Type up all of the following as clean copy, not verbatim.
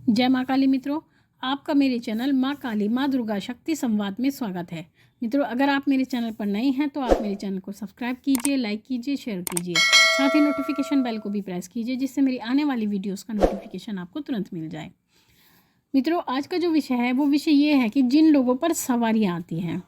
जय माँ काली मित्रों, आपका मेरे चैनल माँ काली माँ दुर्गा शक्ति संवाद में स्वागत है। मित्रों, अगर आप मेरे चैनल पर नए हैं तो आप मेरे चैनल को सब्सक्राइब कीजिए, लाइक कीजिए, शेयर कीजिए, साथ ही नोटिफिकेशन बेल को भी प्रेस कीजिए जिससे मेरी आने वाली वीडियोस का नोटिफिकेशन आपको तुरंत मिल जाए। मित्रों, आज का जो विषय है वो विषय ये है कि जिन लोगों पर सवारियाँ आती हैं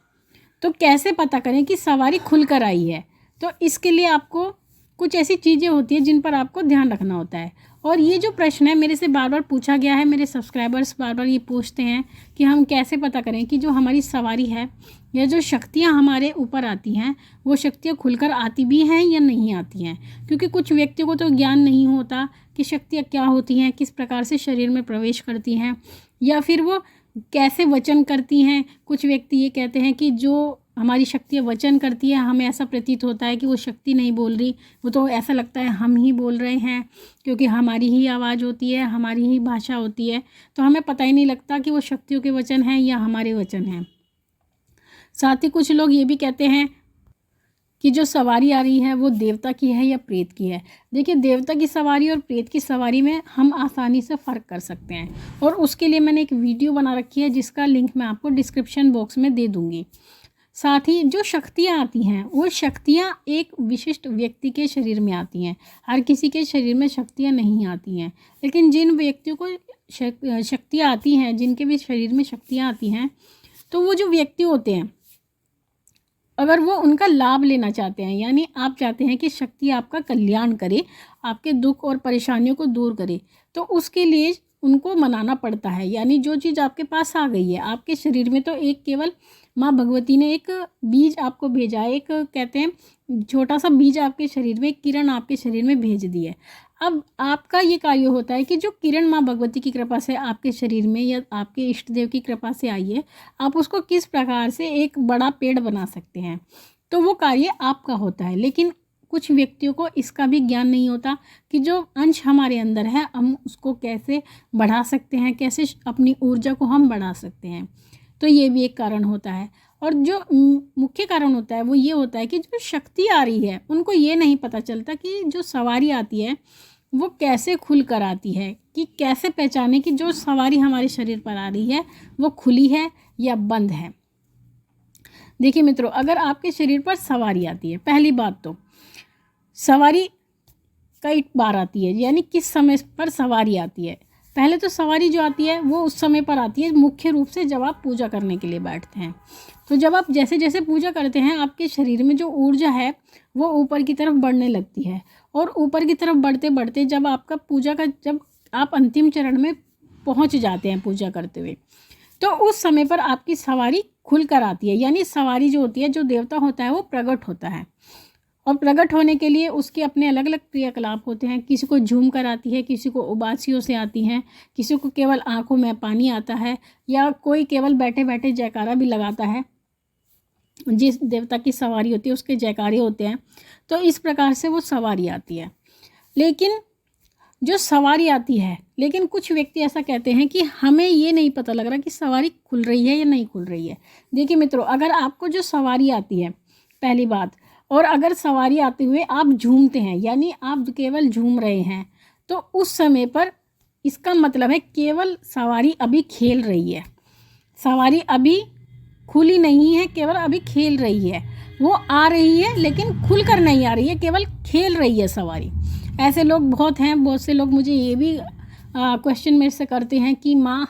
तो कैसे पता करें कि सवारी खुलकर आई है। तो इसके लिए आपको कुछ ऐसी चीज़ें होती हैं जिन पर आपको ध्यान रखना होता है। और ये जो प्रश्न है मेरे से बार बार पूछा गया है, मेरे सब्सक्राइबर्स बार बार ये पूछते हैं कि हम कैसे पता करें कि जो हमारी सवारी है या जो शक्तियाँ हमारे ऊपर आती हैं वो शक्तियाँ खुलकर आती भी हैं या नहीं आती हैं। क्योंकि कुछ व्यक्तियों को तो ज्ञान नहीं होता कि शक्तियाँ क्या होती हैं, किस प्रकार से शरीर में प्रवेश करती हैं या फिर वो कैसे वचन करती हैं। कुछ व्यक्ति ये कहते हैं कि जो हमारी शक्तियाँ वचन करती है, हमें ऐसा प्रतीत होता है कि वो शक्ति नहीं बोल रही, वो तो ऐसा लगता है हम ही बोल रहे हैं क्योंकि हमारी ही आवाज़ होती है, हमारी ही भाषा होती है, तो हमें पता ही नहीं लगता कि वो शक्तियों के वचन हैं या हमारे वचन हैं। साथ ही कुछ लोग ये भी कहते हैं कि जो सवारी आ रही है वो देवता की है या प्रेत की है। देखिए, देवता की सवारी और प्रेत की सवारी में हम आसानी से फ़र्क कर सकते हैं और उसके लिए मैंने एक वीडियो बना रखी है जिसका लिंक मैं आपको डिस्क्रिप्शन बॉक्स में दे दूँगी। साथ ही जो शक्तियाँ आती हैं वो शक्तियाँ एक विशिष्ट व्यक्ति के शरीर में आती हैं, हर किसी के शरीर में शक्तियाँ नहीं आती हैं। लेकिन जिन व्यक्तियों को शक्तियाँ आती हैं, जिनके भी शरीर में शक्तियाँ आती हैं, तो वो जो व्यक्ति होते हैं अगर वो उनका लाभ लेना चाहते हैं, यानी आप चाहते हैं कि शक्ति आपका कल्याण करे, आपके दुख और परेशानियों को दूर करे, तो उसके लिए उनको मनाना पड़ता है। यानी जो चीज़ आपके पास आ गई है आपके शरीर में, तो एक केवल माँ भगवती ने एक बीज आपको भेजा है, एक कहते हैं छोटा सा बीज आपके शरीर में, किरण आपके शरीर में भेज दी है। अब आपका ये कार्य होता है कि जो किरण माँ भगवती की कृपा से आपके शरीर में या आपके इष्ट देव की कृपा से आई है, आप उसको किस प्रकार से एक बड़ा पेड़ बना सकते हैं, तो वो कार्य आपका होता है। लेकिन कुछ व्यक्तियों को इसका भी ज्ञान नहीं होता कि जो अंश हमारे अंदर है हम उसको कैसे बढ़ा सकते हैं, कैसे अपनी ऊर्जा को हम बढ़ा सकते हैं। तो ये भी एक कारण होता है। और जो मुख्य कारण होता है वो ये होता है कि जो शक्ति आ रही है उनको ये नहीं पता चलता कि जो सवारी आती है वो कैसे खुल कर आती है, कि कैसे पहचाने कि जो सवारी हमारे शरीर पर आ रही है वो खुली है या बंद है। देखिए मित्रों, अगर आपके शरीर पर सवारी आती है, पहली बात तो सवारी कई बार आती है, यानी किस समय पर सवारी आती है। पहले तो सवारी जो आती है वो उस समय पर आती है मुख्य रूप से जब आप पूजा करने के लिए बैठते हैं। तो जब आप जैसे जैसे पूजा करते हैं आपके शरीर में जो ऊर्जा है वो ऊपर की तरफ बढ़ने लगती है, और ऊपर की तरफ बढ़ते बढ़ते जब आपका पूजा का जब आप अंतिम चरण में पहुंच जाते हैं पूजा करते हुए, तो उस समय पर आपकी सवारी खुल कर आती है। यानी सवारी जो होती है, जो देवता होता है वो प्रकट होता है, और प्रकट होने के लिए उसके अपने अलग अलग क्रियाकलाप होते हैं। किसी को झूम कर आती है, किसी को उबासियों से आती हैं, किसी को केवल आंखों में पानी आता है, या कोई केवल बैठे बैठे जयकारा भी लगाता है। जिस देवता की सवारी होती है उसके जयकारे होते हैं। तो इस प्रकार से वो सवारी आती है। लेकिन जो सवारी आती है, लेकिन कुछ व्यक्ति ऐसा कहते हैं कि हमें ये नहीं पता लग रहा कि सवारी खुल रही है या नहीं खुल रही है। देखिए मित्रों, अगर आपको जो सवारी आती है, पहली बात, और अगर सवारी आते हुए आप झूमते हैं, यानी आप केवल झूम रहे हैं, तो उस समय पर इसका मतलब है केवल सवारी अभी खेल रही है, सवारी अभी खुली नहीं है, केवल अभी खेल रही है। वो आ रही है लेकिन खुल कर नहीं आ रही है, केवल खेल रही है सवारी। ऐसे लोग बहुत हैं, बहुत से लोग मुझे ये भी क्वेश्चन मेरे से करते हैं कि माँ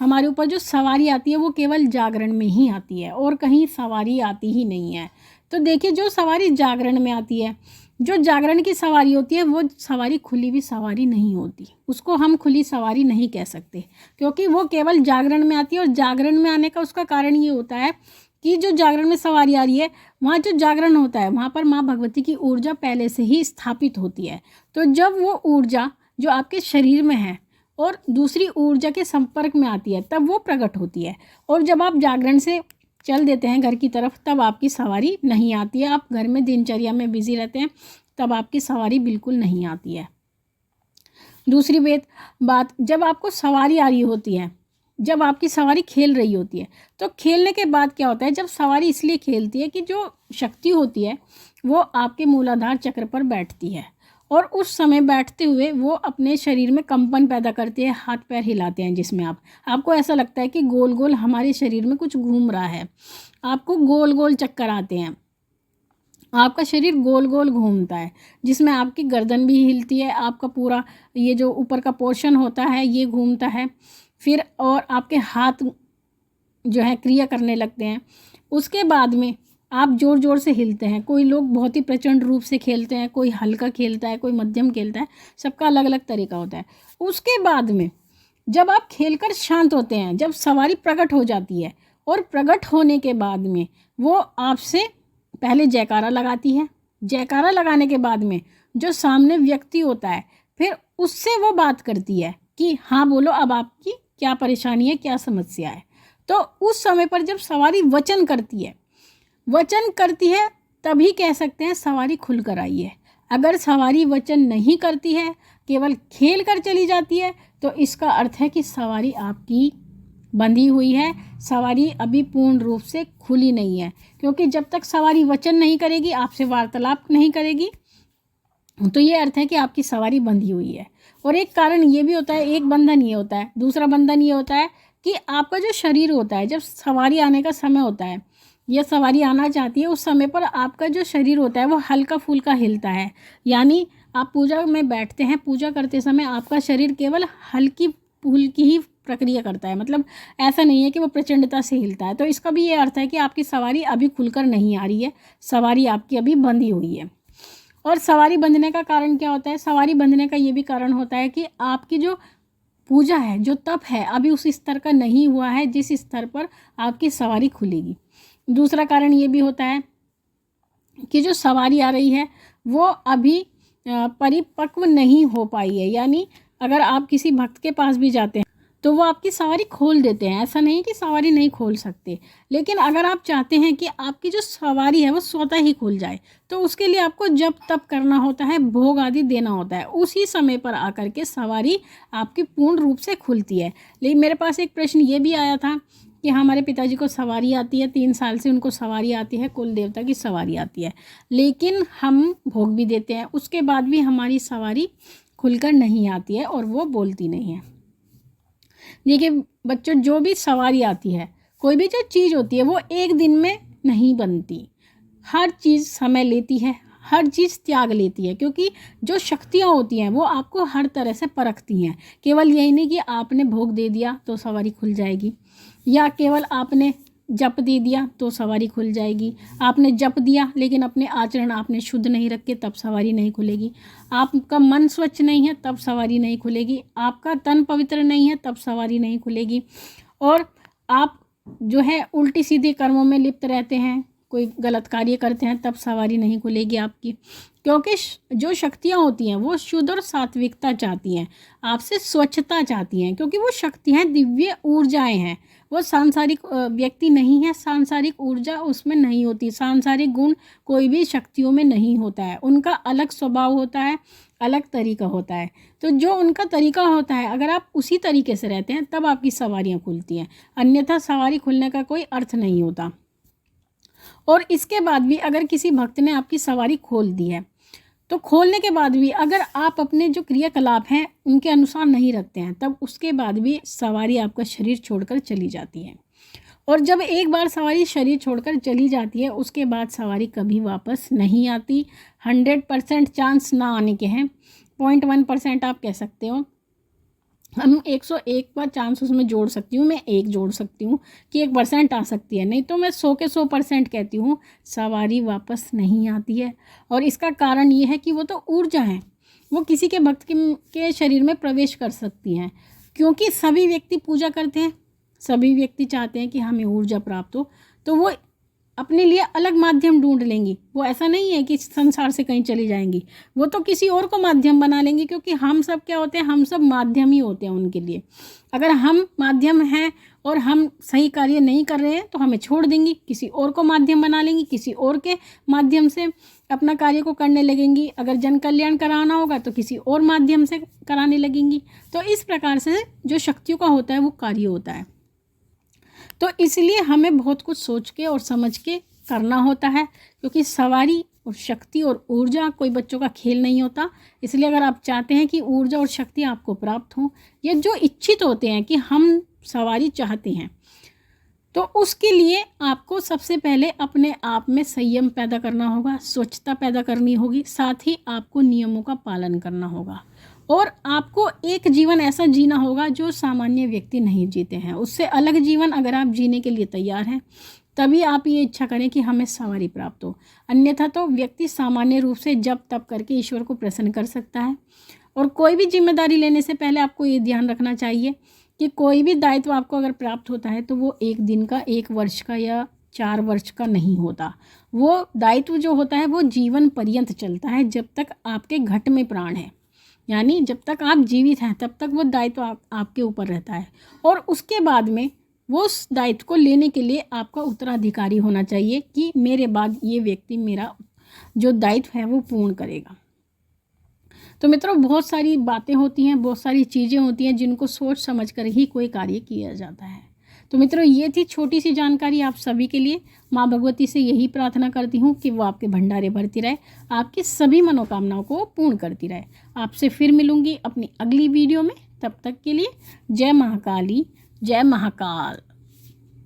हमारे ऊपर जो सवारी आती है वो केवल जागरण में ही आती है और कहीं सवारी आती ही नहीं है। तो देखिए, जो सवारी जागरण में आती है, जो जागरण की सवारी होती है वो सवारी खुली हुई सवारी नहीं होती, उसको हम खुली सवारी नहीं कह सकते, क्योंकि वो केवल जागरण में आती है। और जागरण में आने का उसका कारण ये होता है कि जो जागरण में सवारी आ रही है वहाँ जो जागरण होता है वहाँ पर माँ भगवती की ऊर्जा पहले से ही स्थापित होती है। तो जब वो ऊर्जा जो आपके शरीर में है और दूसरी ऊर्जा के संपर्क में आती है तब वो प्रकट होती है। और जब आप जागरण से चल देते हैं घर की तरफ तब आपकी सवारी नहीं आती है। आप घर में दिनचर्या में बिजी रहते हैं तब आपकी सवारी बिल्कुल नहीं आती है। दूसरी बात, जब आपको सवारी आ रही होती है, जब आपकी सवारी खेल रही होती है, तो खेलने के बाद क्या होता है, जब सवारी इसलिए खेलती है कि जो शक्ति होती है वो आपके मूलाधार चक्र पर बैठती है और उस समय बैठते हुए वो अपने शरीर में कंपन पैदा करते हैं, हाथ पैर हिलाते हैं, जिसमें आपको ऐसा लगता है कि गोल गोल हमारे शरीर में कुछ घूम रहा है, आपको गोल गोल चक्कर आते हैं, आपका शरीर गोल गोल घूमता है, जिसमें आपकी गर्दन भी हिलती है, आपका पूरा ये जो ऊपर का पोर्शन होता है ये घूमता है, फिर और आपके हाथ जो है क्रिया करने लगते हैं। उसके बाद में आप ज़ोर ज़ोर से हिलते हैं। कोई लोग बहुत ही प्रचंड रूप से खेलते हैं, कोई हल्का खेलता है, कोई मध्यम खेलता है, सबका अलग अलग तरीका होता है। उसके बाद में जब आप खेलकर शांत होते हैं, जब सवारी प्रकट हो जाती है, और प्रकट होने के बाद में वो आपसे पहले जयकारा लगाती है। जयकारा लगाने के बाद में जो सामने व्यक्ति होता है फिर उससे वो बात करती है कि हाँ बोलो, अब आपकी क्या परेशानी है, क्या समस्या है। तो उस समय पर जब सवारी वचन करती है तभी कह सकते हैं सवारी खुल कर आई है। अगर सवारी वचन नहीं करती है, केवल खेल कर चली जाती है, तो इसका अर्थ है कि सवारी आपकी बंधी हुई है, सवारी अभी पूर्ण रूप से खुली नहीं है। क्योंकि जब तक सवारी वचन नहीं करेगी, आपसे वार्तालाप नहीं करेगी, तो ये अर्थ है कि आपकी सवारी बंधी हुई है। और एक कारण ये भी होता है, एक बंधन ये होता है, दूसरा बंधन ये होता है कि आपका जो शरीर होता है, जब सवारी आने का समय होता है या सवारी आना चाहती है, उस समय पर आपका जो शरीर होता है वो हल्का फुल्का हिलता है। यानी आप पूजा में बैठते हैं, पूजा करते समय आपका शरीर केवल हल्की फुल्की ही प्रक्रिया करता है, मतलब ऐसा नहीं है कि वो प्रचंडता से हिलता है। तो इसका भी ये अर्थ है कि आपकी सवारी अभी खुलकर नहीं आ रही है, सवारी आपकी अभी बंधी हुई है। और सवारी बंधने का कारण क्या होता है? सवारी बंधने का ये भी कारण होता है कि आपकी जो पूजा है, जो तप है, अभी उस स्तर का नहीं हुआ है जिस स्तर पर आपकी सवारी खुलेगी। दूसरा कारण ये भी होता है कि जो सवारी आ रही है वो अभी परिपक्व नहीं हो पाई है। यानी अगर आप किसी भक्त के पास भी जाते हैं तो वो आपकी सवारी खोल देते हैं, ऐसा नहीं कि सवारी नहीं खोल सकते। लेकिन अगर आप चाहते हैं कि आपकी जो सवारी है वो स्वतः ही खुल जाए, तो उसके लिए आपको जप तप करना होता है, भोग आदि देना होता है। उसी समय पर आकर के सवारी आपकी पूर्ण रूप से खुलती है। लेकिन मेरे पास एक प्रश्न ये भी आया था कि हमारे पिताजी को सवारी आती है, 3 साल से उनको सवारी आती है, कुल देवता की सवारी आती है, लेकिन हम भोग भी देते हैं, उसके बाद भी हमारी सवारी खुलकर नहीं आती है और वो बोलती नहीं है। देखिए बच्चों, जो भी सवारी आती है, कोई भी जो चीज़ होती है वो एक दिन में नहीं बनती। हर चीज़ समय लेती है, हर चीज़ त्याग लेती है, क्योंकि जो शक्तियाँ होती हैं वो आपको हर तरह से परखती हैं। केवल यही नहीं कि आपने भोग दे दिया तो सवारी खुल जाएगी, या केवल आपने जप दे दिया तो सवारी खुल जाएगी। आपने जप दिया लेकिन अपने आचरण आपने शुद्ध नहीं रखे, तब सवारी नहीं खुलेगी। आपका मन स्वच्छ नहीं है तब सवारी नहीं खुलेगी। आपका तन पवित्र नहीं है तब सवारी नहीं खुलेगी। और आप जो है उल्टी सीधी कर्मों में लिप्त रहते हैं, कोई गलत कार्य करते हैं, तब सवारी नहीं खुलेगी आपकी। क्योंकि जो शक्तियाँ होती हैं वो शुद्ध और सात्विकता चाहती हैं, आपसे स्वच्छता चाहती हैं, क्योंकि वो शक्तियाँ दिव्य ऊर्जाएं हैं। वो सांसारिक व्यक्ति नहीं है, सांसारिक ऊर्जा उसमें नहीं होती, सांसारिक गुण कोई भी शक्तियों में नहीं होता है। उनका अलग स्वभाव होता है, अलग तरीका होता है। तो जो उनका तरीका होता है, अगर आप उसी तरीके से रहते हैं तब आपकी सवारियाँ खुलती हैं, अन्यथा सवारी खुलने का कोई अर्थ नहीं होता। और इसके बाद भी अगर किसी भक्त ने आपकी सवारी खोल दी है, तो खोलने के बाद भी अगर आप अपने जो क्रियाकलाप हैं उनके अनुसार नहीं रखते हैं, तब उसके बाद भी सवारी आपका शरीर छोड़कर चली जाती है। और जब एक बार सवारी शरीर छोड़कर चली जाती है, उसके बाद सवारी कभी वापस नहीं आती। 100% चांस ना आने के हैं, 0.1% आप कह सकते हो। हम 101 का चांस उसमें जोड़ सकती हूँ, मैं 1 जोड़ सकती हूँ कि 1% आ सकती है, नहीं तो मैं 100 के 100% कहती हूँ सवारी वापस नहीं आती है। और इसका कारण ये है कि वो तो ऊर्जा है, वो किसी के भक्त के शरीर में प्रवेश कर सकती हैं, क्योंकि सभी व्यक्ति पूजा करते हैं, सभी व्यक्ति चाहते हैं कि हमें ऊर्जा प्राप्त हो, तो वो अपने लिए अलग माध्यम ढूंढ लेंगी। वो ऐसा नहीं है कि संसार से कहीं चली जाएंगी, वो तो किसी और को माध्यम बना लेंगी, क्योंकि हम सब क्या होते हैं, हम सब माध्यम ही होते हैं उनके लिए। अगर हम माध्यम हैं और हम सही कार्य नहीं कर रहे हैं तो हमें छोड़ देंगी, किसी और को माध्यम बना लेंगी, किसी और के माध्यम से अपना कार्य को करने लगेंगी। अगर जन कल्याण कराना होगा तो किसी और माध्यम से कराने लगेंगी। तो इस प्रकार से जो शक्तियों का होता है वो कार्य होता है। तो इसलिए हमें बहुत कुछ सोच के और समझ के करना होता है, क्योंकि सवारी और शक्ति और ऊर्जा कोई बच्चों का खेल नहीं होता। इसलिए अगर आप चाहते हैं कि ऊर्जा और शक्ति आपको प्राप्त हो, या जो इच्छित होते हैं कि हम सवारी चाहते हैं, तो उसके लिए आपको सबसे पहले अपने आप में संयम पैदा करना होगा, स्वच्छता पैदा करनी होगी, साथ ही आपको नियमों का पालन करना होगा। और आपको एक जीवन ऐसा जीना होगा जो सामान्य व्यक्ति नहीं जीते हैं। उससे अलग जीवन अगर आप जीने के लिए तैयार हैं, तभी आप ये इच्छा करें कि हमें सवारी प्राप्त हो। अन्यथा तो व्यक्ति सामान्य रूप से जप तप करके ईश्वर को प्रसन्न कर सकता है। और कोई भी जिम्मेदारी लेने से पहले आपको ये ध्यान रखना चाहिए कि कोई भी दायित्व आपको अगर प्राप्त होता है तो वो एक दिन का, एक वर्ष का या 4 वर्ष का नहीं होता। वो दायित्व जो होता है वो जीवन पर्यंत चलता है, जब तक आपके घट में प्राण है, यानी जब तक आप जीवित हैं तब तक वो दायित्व आपके ऊपर रहता है। और उसके बाद में वो उस दायित्व को लेने के लिए आपका उत्तराधिकारी होना चाहिए कि मेरे बाद ये व्यक्ति मेरा जो दायित्व है वो पूर्ण करेगा। तो मित्रों, बहुत सारी बातें होती हैं, बहुत सारी चीज़ें होती हैं जिनको सोच समझ कर ही कोई कार्य किया जाता है। तो मित्रों, ये थी छोटी सी जानकारी आप सभी के लिए। माँ भगवती से यही प्रार्थना करती हूँ कि वो आपके भंडारे भरती रहे, आपकी सभी मनोकामनाओं को पूर्ण करती रहे। आपसे फिर मिलूंगी अपनी अगली वीडियो में। तब तक के लिए जय महाकाली, जय महाकाल।